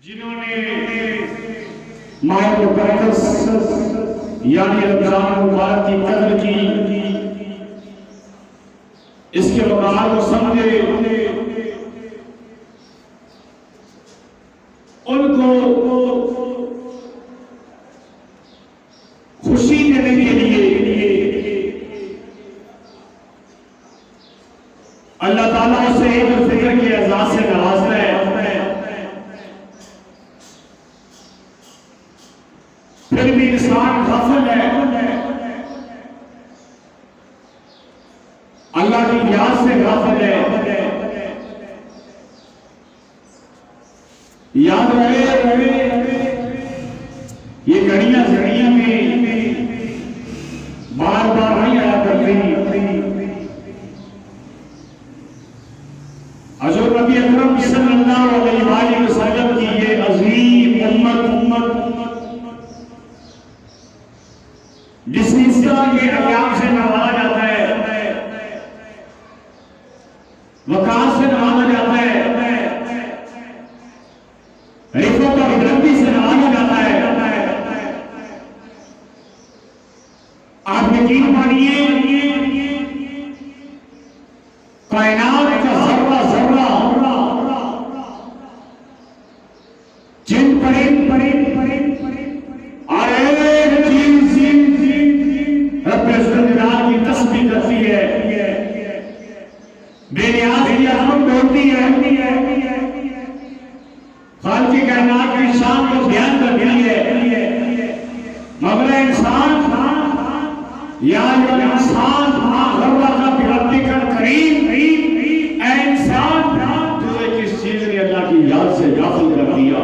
جنہوں نے ماہ مقدس یعنی رمضان مبارک کی قدر کی، اس کے وقار کو سمجھے، ان کو خوشی دینے کے لیے اللہ تعالیٰ سے عید الفطر کے اعزاز سے نوازتا ہے۔ پھر بھی انسان غافل ہے، اللہ کی یاد سے غافل ہے۔ یاد رہے یہ گھڑیاں زڑیاں میں بار بار نہیں آیا کرتی۔ حضور نبی اکرم صلی اللہ علیہ وآلہ وسلم کی یہ عظیم امت جس حصہ کے ایام سے نوازا جاتا ہے، وقار سے نوازا جاتا ہے، رفعت اور بلندی سے نوازا جاتا ہے۔ آپ یقین مانیے کائنات کا ذرہ ذرہ، جن پرند اور ایک چیز رب عزت کی تسبیح کرتی ہے، بے نیاز کی عظمت بولتی ہے، خالق کائنات کی شان کو بیان کرتی ہے۔ مگر انسان یا انسان غربت کا بربک کریم، اے انسان تجھے کس چیز نے اللہ کی یاد سے غافل کر دیا؟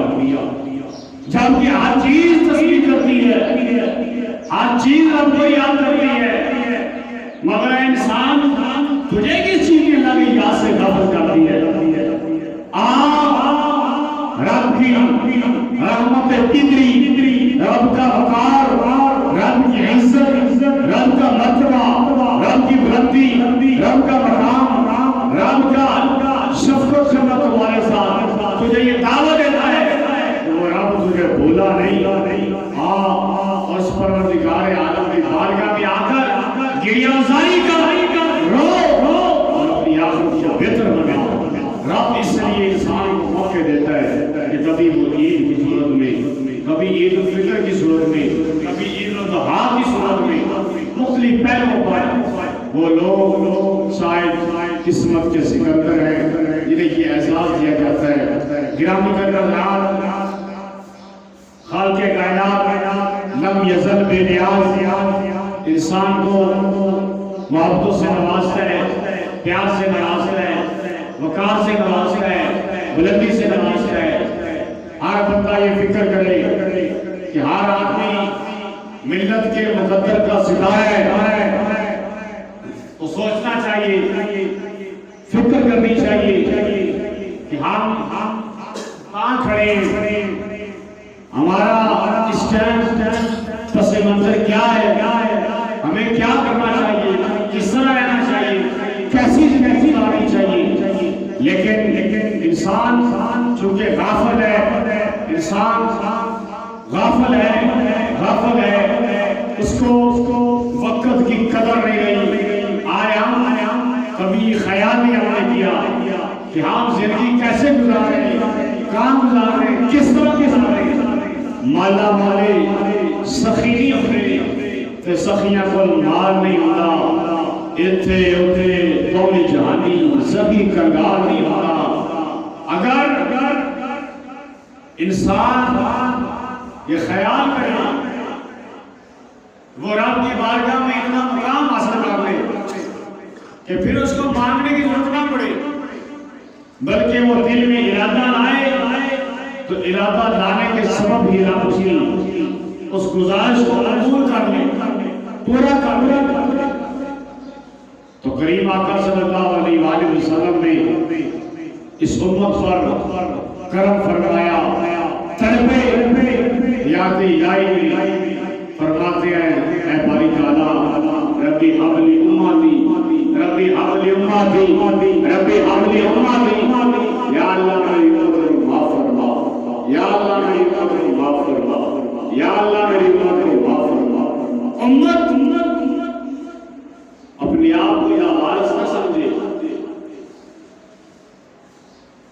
جبکہ ہر چیز تسبیح کرتی ہے، ہر چیز رب کو یاد کرتی ہے، مگر انسان تجھے کس چیز نے اللہ کی یاد سے غافل کر دی ہے؟ رب کی رحمت قدری، رب کا وقار، رب کی عزت، رب کا مرتبہ، رب کی بلندی، رب کا مقام، رب کا شفقت کرنا تمہارے ساتھ تجھے یہ دعوت دیتا ہے کہ وہ رب تجھے بھولا نہیں۔ اس پروردگار عالم کی بارگاہ میں آ کر گریہ زاری کر، رو اور اپنی آخرت کو بہتر بنا۔ رب اس لیے انسان کو موقع دیتا ہے کہ کبھی وہ عید کی صورت میں، کبھی عید الفطر کی صورت میں، کبھی عید الاضحیٰ کی صورت میں، مختلف پہلوؤں پر وہ لوگ شاید قسمت کے سکندر ہیں جنہیں یہ اعزاز دیا جاتا ہے۔ گرامی قدردان، خالق کائنات لم یزل بے نیاز انسان کو محبتوں سے نوازتا ہے، پیار سے نوازتا ہے، وقار سے نوازتا ہے، بلندی سے نوازتا ہے۔ ہر بندہ یہ فکر کرے کہ ہر آدمی ملت کے مقدر کا ستارہ ہے، تو سوچنا چاہیے، فکر کرنی چاہیے کہ ہم کہاں کھڑے ہیں، ہمارا اسٹینڈ پس منظر کیا ہے، ہمیں کیا کرنا چاہیے، کس طرح رہنا چاہیے، کیسی زندگی گزارنی چاہیے۔ لیکن انسان چونکہ غافل ہے، انسان غافل ہے، اس کو وقت کی قدر نہیں رہی۔ آیا کبھی خیال نہیں ہم نے کیا کہ ہم زندگی کیسے گزاریں، کام گزاریں، کس طرح گزاریں۔ مالا مالے سخی نہیں ہوتے تے سخیاں کو مال نہیں ہوتا، اتھے اتھے قومی جہانی سبھی کنگار نہیں ہوتا۔ اگر انسان یہ خیال کرے وہ رب کی بارگاہ میں اتنا مقام حاصل کر لے کہ پھر اس کو مانگنے کی ضرورت نہ پڑے، بلکہ وہ دل میں ارادہ لائے تو ارادہ لانے کے سبب ہی رب اس گزارش کو قبول کر لے، پورا کر لے۔ تو کریم آقا صلی اللہ علیہ وآلہ وسلم نے اس امت پر کرم فرمایا، تڑپے یاد الہی فرماتے ہیں اے باری تعالیٰ ربی حبلی امتی، ربی حبلی امتی، ربی حبلی امتی، یا اللہ میری امت کو معاف فرما، یا میری امت کو معاف فرما، یا اللہ میری امت کو معاف فرما۔ امت اپنے آپ کو یا وارث نہ سمجھے،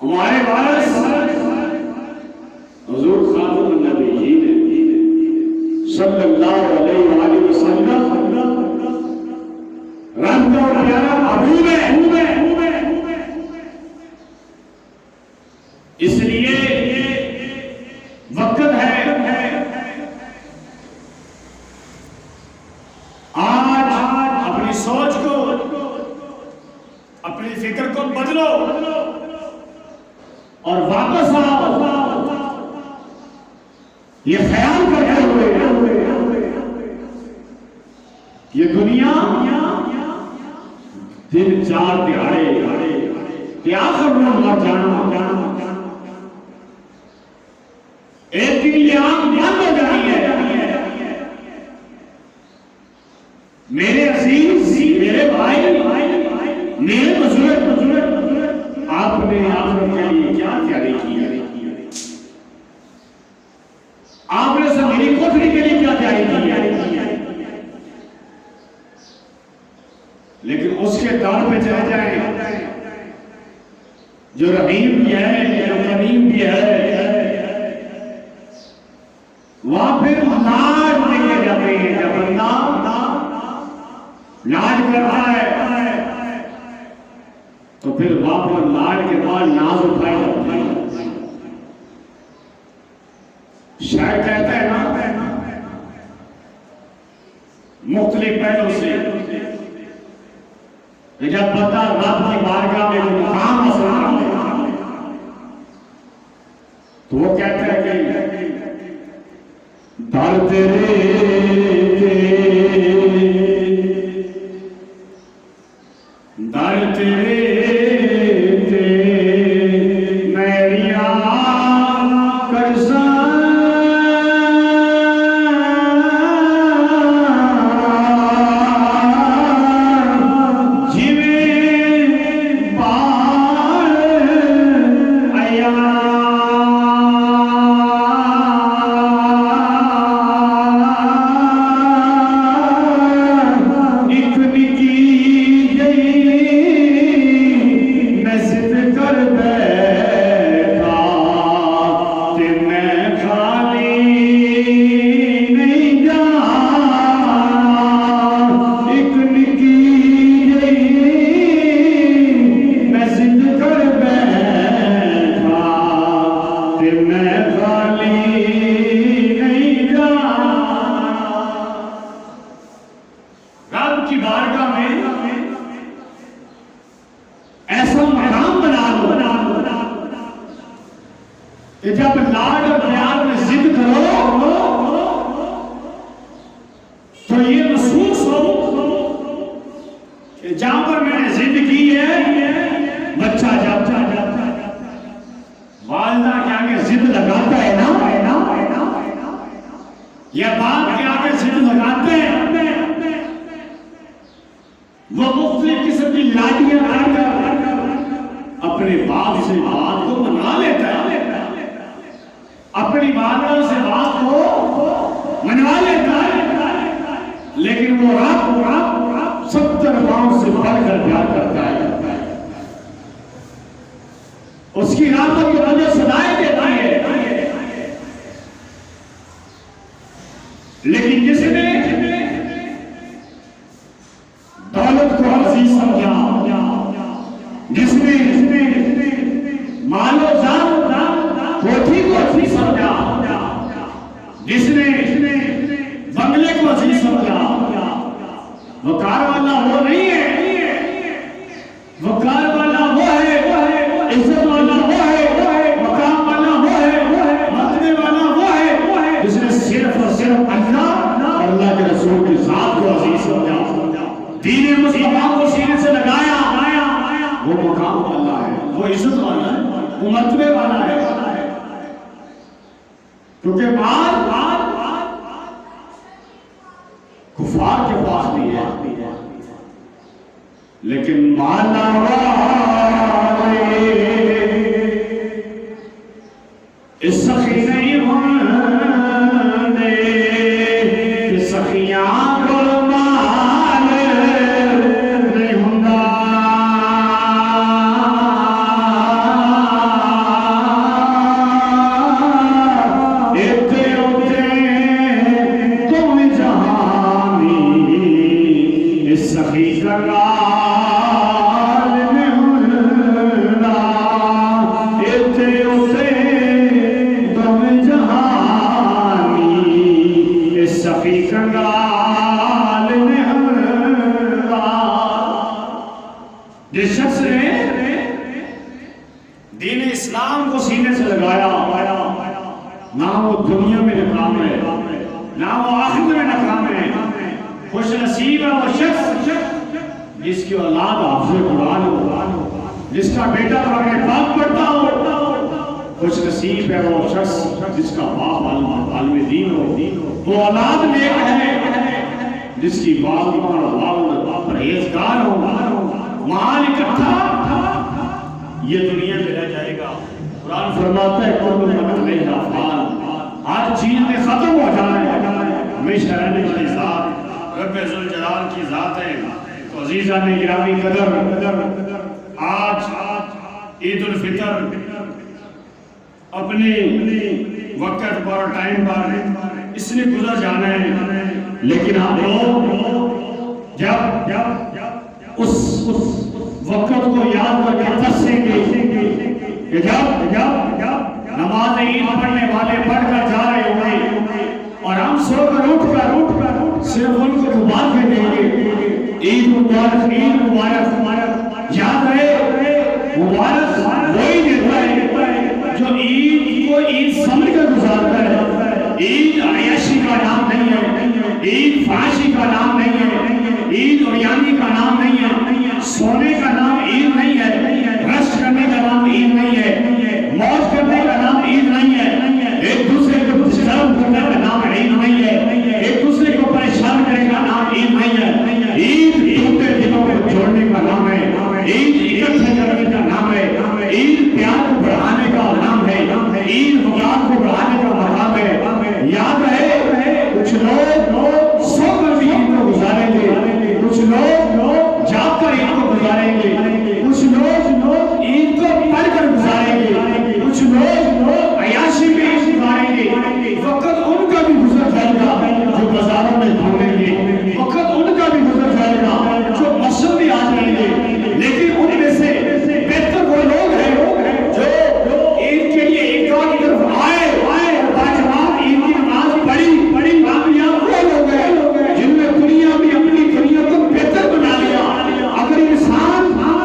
ہمارے وارث حضور خاتم النبیین صلی اللہ علیہ وآلہ وسلم، رب کا پیارا محبوب ہے۔ اس لیے وقت ہے آج اپنی سوچ کو، اپنی فکر کو بدلو اور واپس آؤ، یہ خیال کرتے ہوئے یہ دنیا دن چار دہاڑے کیا کرنا مر جانا، ایک دن یہ آنکھ بند ہو جانی ہے۔ میرے عزیز، میرے بھائی، میرے بزرگ، آپ نے آخرت کے لیے کیا تیاری کی ہے؟ آپ نے زمینی کوٹری کے لیے کیا تیاری کی ہے؟ لیکن اس کے دار پہ چلے جائیں جو رحیم بھی ہے، جو کریم بھی ہے، وہاں پھر لاڈ دیکھے جاتے ہیں۔ جب بندہ لاڈ کرتا ہے تو پھر وہاں پر لاڈ کے بعد ناز اٹھائے جاتے ہیں۔ شاید کہتا ہے نا مختلف پہلوں سے کہ جب بندہ رب کی بارگاہ میں مقام حاصل کرتا ہے تو وہ کہتا ہے کہ در تیرے در تیرے میری کرساں جب لاڈ اور پیار میں ضد کرو تو یہ محسوس ہو کہ جہاں پر میں نے ضد کی ہے بچہ جب والدہ کے آگے ضد لگاتا ہے نا، یا باپ کے آگے ضد لگاتے ہیں، وہ مختلف قسم کی لاڈیاں کر کر اپنے باپ سے بات کو منا لیتا ہے، اپنی والدہ سے بات کو منوا لیتا ہے، لیکن وہ رب 70 پاؤں سے بڑھ کر پیار کرتا ہے، اس کی رحمت کی وجہ سدائے دیتا ہے۔ لیکن جس نے دولت کو عزیز سمجھا، جس نے مال و زر کوٹھی کو عزیز سمجھا، جس نے بنگلے کو عزیز سمجھا، وقار والا وہ نہیں ہے، وقار والا وہ ہے، عزت والا وہ ہے، مقام والا وہ ہے، مرتبے والا وہ ہے جس نے صرف اور صرف اللہ اور اللہ کے رسول کی ذات کو عزیز سمجھا، دین مصطفیٰ کو سینے سے لگایا، وہ مقام والا ہے، وہ عزت والا ہے، وہ مرتبے والا ہے، کیونکہ مال کفار کے پاس بھی ہے، لیکن مالا والے اس سخی نہیں ہوندے کہ سخیاں کول مال نہیں ہوندا ایتھے اوتھے دوویں جہانی اس سخی کا جس شخص نے دین اسلام کو سینے سے لگایا نہ وہ دنیا میں ناکام ہے نہ وہ آخرت میں ناکام ہے. خوش نصیب ہے وہ شخص جس کی اولاد حافظ قرآن ہو، جس کا بیٹا قرآن پاک پڑھتا ہو. خوش نصیب ہے وہ شخص جس کا باپ عالم دین ہو، وہ اولاد نیک ہے جس کی والدہ اور والد پرہیزگار ہو. مال اکٹھا یہ دنیا میں رہ جائے گا. قرآن فرماتا ہے کل من علیہا فان، ہر چیز میں ختم ہو جائے ہمیشہ رہنے والی ذات رب ذوالجلال کی ذات ہے. تو عزیزان گرامی قدر، آج عید الفطر اپنے وقت پر ٹائم پر اس نے گزر جانا ہے، لیکن ہم لوگ جب اس وقت کو یاد کر کے ترسیں گے کہ جب نماز عید پڑھنے والے پڑھ کر جا رہے ہوں گے اور ہم سو کر اٹھ کر صرف ان کو مبارک دیں گے. عید مبارک، عید مبارک. یاد رہے مبارک وہی دیتا ہے جو عید کو عید سمجھ کر گزارتا ہے. عید عیاشی کا نام نہیں ہے، عید فحاشی کا نام نہیں ہے، عید عریانی کا نام نہیں ہے، سونے کا نام عید نہیں ہے، رشک کرنے کا نام عید نہیں ہے، موج کرنے کا نام عید نہیں ہے، ایک دوسرے کو ڈسٹرب کرنے کا نام عید نہیں ہے، ایک دوسرے کو پریشان کرنے کا نام عید نہیں ہے. عید ٹوٹے دلوں کو جوڑنے کا نام ہے، عید اکٹھے کرنے کا نام ہے، عید پیار کو بڑھانے کا نام ہے، عید مقام کو بڑھانے کا مقام ہے. یاد رہے کچھ لوگ سو کر بھی عید کو گزاریں گے، کچھ لوگ جاگ کر عید کو گزاریں گے، کچھ لوگ عید کو پڑھ کر گزاریں گے، کچھ لوگ عیاشی میں عید گزاریں گے. وقت ان کا بھی گزر جائے گا جو بازاروں میں گھومیں گے، وقت ان کا بھی گزر جائے گا جو مسجد میں آ جائیں گے. لیکن ان میں سے بہتر وہ لوگ ہیں جو عید کے لیے عیدگاہ کی طرف آئے اور باجماعت عید کی نماز پڑھی. کامیاب وہ لوگ ہیں جن میں دنیا بھی اپنی دنیا کو بہتر بنا لیا. اگر انسان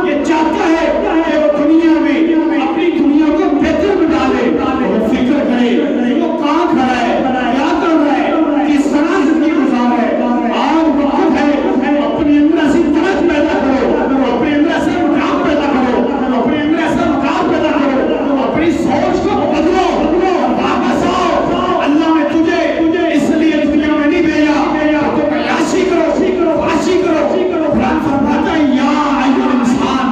یہ چاہتا ہے کہ وہ دنیا میں اپنی دنیا کو بہتر بنا لے تو وہ فکر کرے وہ کہاں کھڑا ہے، کیا کر رہا ہے، کس طرح زندگی گزار ہے. آج وقت ہے اپنے اندر ایسی طرز پیدا کرو، اپنے اندر ایسا مقام پیدا کرو، اپنے اندر ایسا مقام پیدا کرو، اپنی سوچ کو بدلو، واپس آؤ. اللہ نے تجھے اس لیے دنیا میں نہیں بھیجا تو عیاشی کرو، فحاشی کرو. قرآن فرماتا ہے یا ایھا الانسان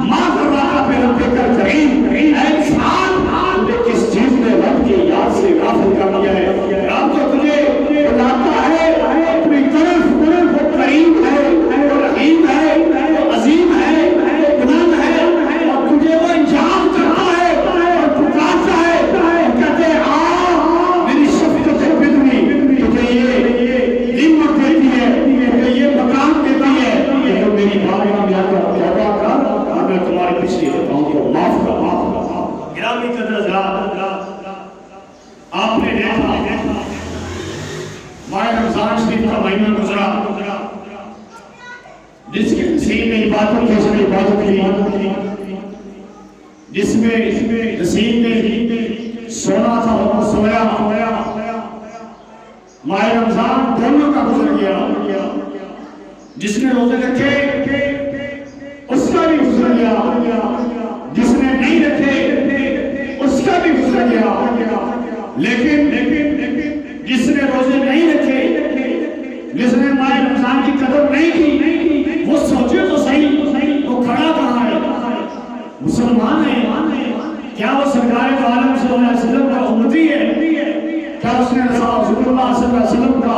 ما غرک بربک الکریم، اے انسان تجھے کس چیز نے رب کی یاد سے غافل کر دیا ہے. رب تو تجھے بلاتا ہے اپنی طرف، وہ کریم ہے، وہ رحیم ہے، وہ عظیم ہے، وہ بلند ہے اور تجھے وہ انجام کرتا ہے اور پکارتا ہے. کہتے ہیں آ میری شفقت بدنی تجھے یہ نعمت دیتی ہے، تجھے یہ مقام دیتی ہے کہ تو میری بارگاہ میں آ کر توبہ کر اور میں تمہارے پچھلے خطاؤں کو معاف کر. گرامی قدر حضرات، آپ نے دیکھا ماہ رمضان شریف کا مہینہ گزرا جس کے نصیب میں عبادت کی، اس نے عبادت کی، جس میں نصیب میں سونا تھا وہ سویا. ماہ رمضان دونوں کا گزر گیا. جس نے روزے رکھے اس کا بھی گزر گیا، جس نے نہیں رکھے اس کا بھی گزر گیا. لیکن جس نے روزے نہیں رکھے، جس نے ماہ رمضان کی قدر نہیں کی، وہ سوچے تو صحیح وہ کھڑا کہاں ہے. مسلمان ہے کیا وہ سرکار دو عالم صلی اللہ علیہ وسلم کا امتی ہے؟ کیا اس نے رسول اللہ صلی اللہ علیہ وسلم کا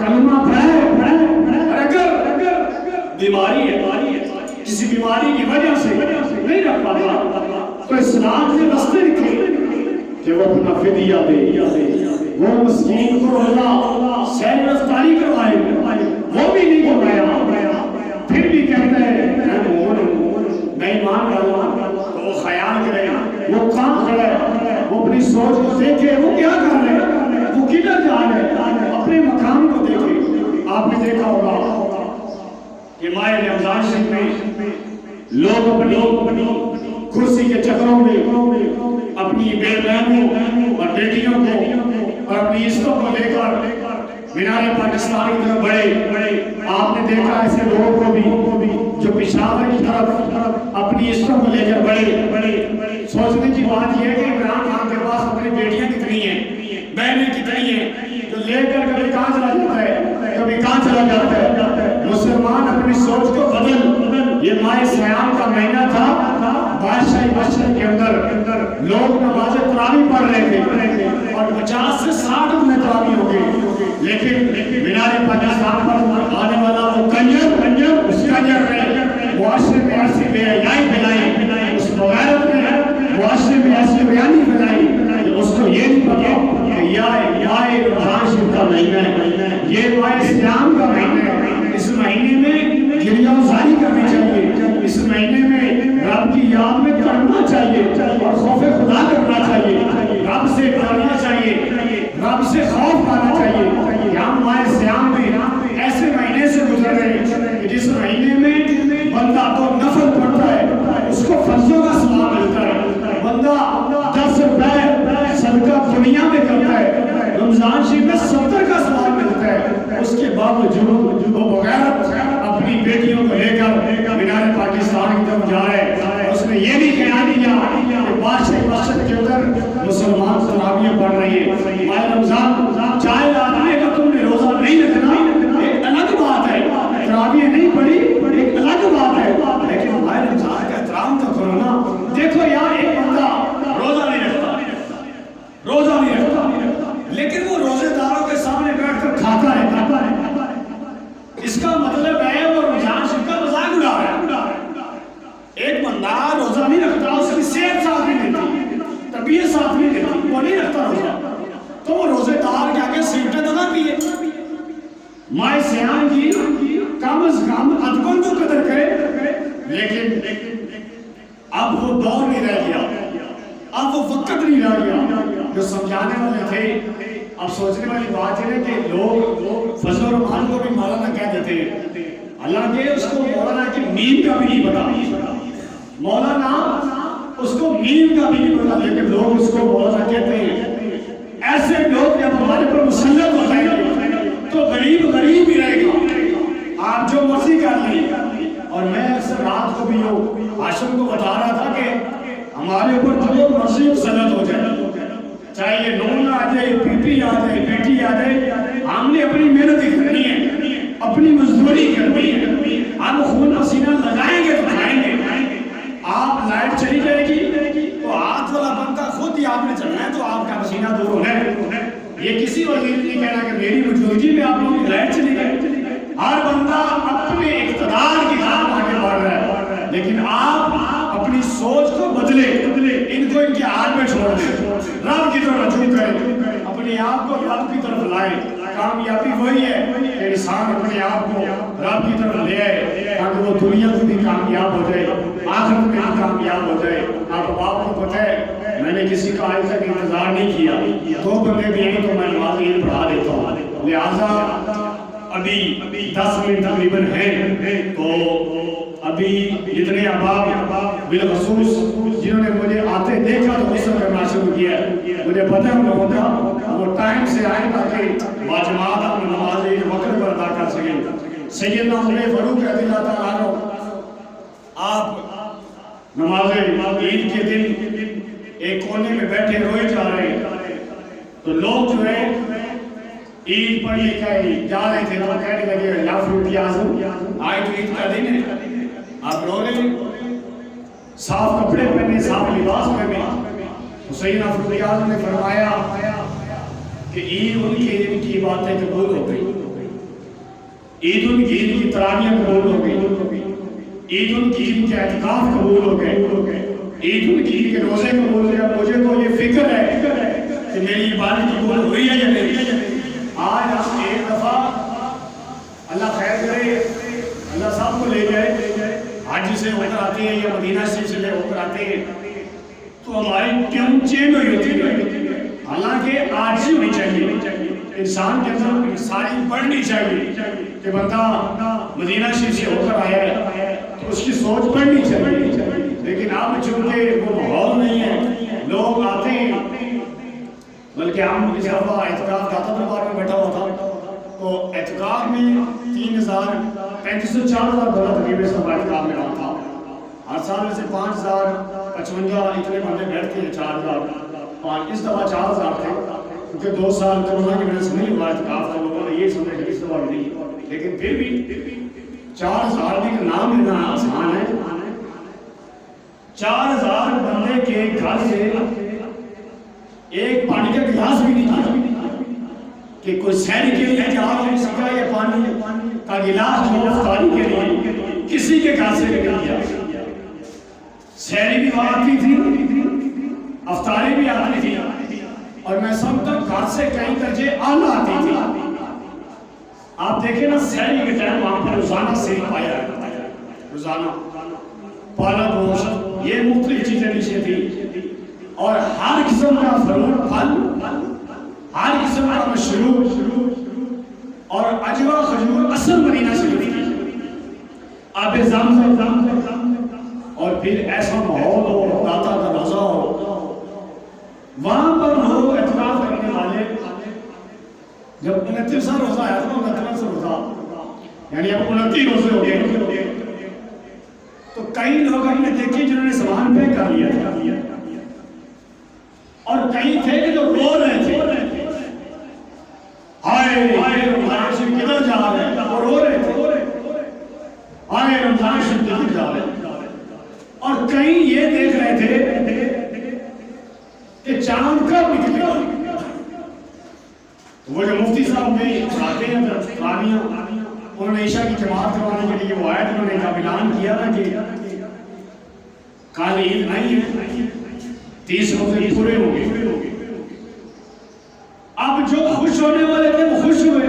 کلمہ پڑھا ہے؟ اگر بیماری ہے، کسی بیماری کی وجہ سے نہیں رکھ پاتا تو اسلام نے راستے لکھے کہ وہ اپنا فدیہ دے، وہ مسکین کو اللہ سیر رفتاری کروائے، وہ بھی نہیں کروایا، پھر بھی کہتا ہے میں ایمان ڈالا تو وہ خیال کرے، وہ کہاں کھڑا ہے، وہ اپنی سوچ کو دیکھے وہ کیا کر رہے ہیں، وہ کدھر جا رہے ہیں، اپنے مقام کو دیکھے۔ آپ نے دیکھا ہوگا کہ ماہ رمضان شریف میں لوگ اپنی کرسی کے چکروں میں اپنی بے بہنوں اور بیٹیوں کو اور اپنی عزتوں کو لے کر مینار پاکستان کی طرف بڑھے۔ آپ نے دیکھا ایسے لوگوں کو بھی جو پشاور کی طرف اپنی عزتوں کو لے کر بڑھے۔ سوچنے کی بات یہ ہے کہ عمران خان کے پاس اپنی بیٹیاں کتنی ہیں، بہنیں کتنی ہیں، جو لے کر کبھی کہاں چلا جاتا ہے، کبھی کہاں چلا جاتا ہے۔ مسلمان اپنی سوچ کو بدل، یہ ماہ سیام کا مہینہ تھا، بادشاہی بشر کے اندر لوگ نماز تراویح پڑھ رہے تھے اور 50 سے 60 میں تراویح ہو گئی، لیکن مینار پاکستان پر آنے والا وہ کنجر معاشرے میں ایسی بے حیائی پھیلائی، اس بغیرت نے معاشرے میں ایسی بیانی پھیلائی کہ اس کو یہ نہیں پتا کہ یہ ماہ رمضان شریف کا مہینہ ہے، یہ ماہ اسلام کا مہینہ ہے۔ اس مہینے میں گریہ وزاری کرنی چاہیے، اس مہینے میں رب کی یاد میں کرنا چاہیے اور خوف خدا کرنا چاہیے، رب سے ڈرنا چاہیے، رب سے خوف پانا چاہیے کہ ہم ماہ سیام میں ایسے مہینے سے گزر رہے ہیں کہ جس مہینے میں بندہ تو نفل پڑھتا ہے اس کو فرضوں کا ثواب ملتا ہے، بندہ 10 روپے صدقہ دنیا میں کرتا ہے، رمضان شریف میں 70 کا ثواب ملتا ہے، اس کے باوجود وہ بغیرت اپنی بیٹیوں کو لے کر مینار پاکستان کی طرف جا رہے ہیں۔ اس نے یہ بھی خیال کیا کہ بادشاہی مسجد کے اندر مسلمان تراویح پڑھ رہے ہیں۔ ماہ رمضان چاہے آدمی کا تم نے روزہ نہیں رکھنا ایک الگ بات ہے، تراویح نہیں پڑھی ایک الگ بات ہے، لیکن ماہ رمضان کا احترام تو کرو نا۔ دیکھو یار ایک بندہ روزہ نہیں رکھتا لیکن وہ روزے داروں کے سامنے بیٹھ کر کھاتا ہے، اس کا مطلب ہے وہ رمضان شریف کا مذاق اڑا رہا ہے۔ ایک بندہ روزہ نہیں رکھتا، اس کی صحت ساتھ نہیں دیتی، طبیعت ساتھ نہیں دیتی، وہ نہیں رکھتا روزہ، تو وہ روزے دار کے آگے سیٹیں دباتی ہے۔ ماہ سیام کی کم از کم ادبن تو قدر کرے، لیکن اب وہ دور نہیں رہ گیا، اب وہ وقت نہیں رہ گیا جو سمجھانے والے تھے۔ اب سوچنے والی بات ہے کہ لوگ فضل الرحمان کو بھی مولانا کہہ دیتے ہیں، حالانکہ اس کو مولانا کی میم کا بھی نہیں پتا، مولانا اس کو میم کا بھی نہیں پتا، لیکن لوگ اس کو مولانا کہتے ہیں۔ ایسے لوگ جب ہمارے پر مسلط ہو جائیں گے تو غریب ہی رہے گا، آپ جو مرضی کر لیں۔ اور میں اکثر رات کو بھی ہاشم کو بتا رہا تھا کہ ہمارے اوپر جو مرضی مسلط ہو جائے، چاہے یہ نون آ جائے، پی پی آ جائے، بیٹی آ جائے، ہم نے اپنی محنت کرنی ہے، اپنی مزدوری کرنی ہے، ہم خون پسینہ لگائیں گے تو کھائیں گے۔ آپ لائٹ چلی جائے گی تو ہاتھ والا بندہ خود ہی آپ نے چلنا ہے تو آپ کا پسینہ دور ہونا ہے۔ یہ کسی وزیر نہیں کہنا کہ میری موجودگی میں آپ لوگوں کی لائٹ چلی گئی، ہر بندہ اپنے اقتدار کی خاطر آگے بڑھ رہا ہے، لیکن آپ اپنی سوچ کو بدلے، ان کو ان کے حال میں چھوڑ دیں، رب کی طرف رجوع کریں، اپنے آپ کو رب کی طرف لائیں۔ کامیابی وہی ہے کہ انسان اپنے آپ کو رب کی طرف لے آئے تاکہ وہ دنیا میں بھی کامیاب ہو جائے، آخرت میں بھی کامیاب ہو جائے۔ آپ کو پتہ ہے میں نے کسی کا آج تک انتظار نہیں کیا، 2 بندے بھی ہیں تو میں نماز عید پڑھا دیتا ہوں، لہٰذا ابھی 10 منٹ تقریباً ہیں تو ابھی جتنے احباب بالخصوص جنہوں نے مجھے آتے دیکھا تو غصہ کرنا شروع کیا، مجھے پتہ ہے ان لوگوں کا وہ ٹائم سے آئے تاکہ باجماعت اپنی نماز عید وقت پر ادا کر سکیں۔ سیدنا عمر فاروق رضی اللہ تعالیٰ عنہ آپ نماز عید کے دن ایک کونے میں بیٹھے روئے جا رہے ہیں، تو لوگ جو ہے عید پڑھنے کا جا رہے تھے تو کہنے لگے یا فاروق اعظم آج تو عید کا دن ہے آپ رو رہے ہیں، صاف کپڑے پہنے، صاف لباس پہنے. حسین فاروق اعظم نے فرمایا کہ عید ان کی باتیں قبول ہو گئی، عید ان کی تراویح قبول ہو گئی، عید ان کے اعتکاف قبول ہو گئے، عید ان کے روزے قبول ہو گئے. مجھے تو یہ فکر ہے کہ میری عبادت قبول ہوئی ہے یا نہیں. آج ہم ایک دفعہ اللہ خیر کرے، اللہ صاحب کو لے جائے، حج سے ہو کر آتے ہیں یا مدینہ شریف سے ہو کر آتے ہیں تو ہماری ٹیون چینج ہوئی ہوتی ہے. حالانکہ آج ہی ہونی چاہیے، انسان کے اندر ساری بڑھنی چاہیے کہ بندہ مدینہ شریف سے ہو کر آیا ہے تو اس کی سوچ بڑھنی چاہیے. لیکن اب چونکہ وہ ماحول نہیں ہے، لوگ آتے ہیں، بلکہ ہم اس دفعہ اعتکاف داتا دربار میں بیٹھا ہوا تھا تو اعتکاف میں 3,000 سے 4,000 بندہ تقریباً اس دفعہ اعتکاف میں رہا تھا. ہر سال میں سے 5,055 اتنے بندے بیٹھتے ہیں، 4,000. اس دفعہ 4,000 تھے کیونکہ 2 سال کورونا کی وجہ سے نہیں ہوا اعتکاف، تو لوگوں نے یہ سمجھا کہ اس دفعہ بھی نہیں. لیکن پھر بھی 4,000 بھی کا نام لینا آسان ہے. 4,000 بندے کے گھر سے ایک پانی کا گلاس بھی نہیں کیا کہ کوئی سیر کے لیے جا رہا سکا یا پانی کا گلاس جو افطاری کے لیے کسی کے گھر سے نہیں کیا. سیری بھی وہاں آتی تھی، افطاری بھی آتی تھی، اور میں سمجھتا ہوں گھر سے کئی درجے اعلیٰ آتی تھی. آپ دیکھیں نا سیری کے ٹائم وہاں پر روزانہ سیری پایا ہے، روزانہ پالک گوشت یہ مختلف چیزیں نیچے تھی، اور ہر قسم کا فروٹ پھل، ہر قسم کا مشروب اور اجوا کھجور اصل مدینہ شریف کی، آب زمزم، اور پھر ایسا ماحول ہو، داتا کا روزہ ہو. وہاں پر لوگ اعتکاف کرنے والے جب 29 روزہ آیا تھا، 29 روزہ یعنی اب 29 روزے ہو گئے تو کئی لوگ ہم نے دیکھے جنہوں نے سامان پے کر لیا تھا، اور کئی تھے کہ جو رو رہے تھے، ہائے رمضان شریف کدھر جا رہے ہیں، وہ رو رہے تھے، ہائے رمضان شریف کدھر جا رہے ہیں. اور کئی یہ دیکھ رہے تھے کہ چاند کب نکلے گا. وہ جو مفتی صاحب میں آتے ہیں تراویح، انہوں نے عشاء کی جماعت کروانے کے لیے وہ آئے، انہوں نے اعلان کیا تھا کہ کل عید نہیں ہے، 30 روزے پورے ہو گئے. اب جو خوش ہونے والے تھے وہ خوش ہوئے،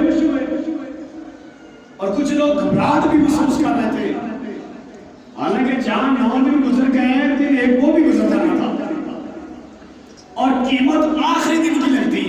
اور کچھ لوگ گھبراہٹ بھی محسوس کر رہے تھے. حالانکہ 4-9 دن گزر گئے ہیں، دن ایک وہ بھی گزر جانا تھا، اور قیمت آخری دن کی لگتی ہے.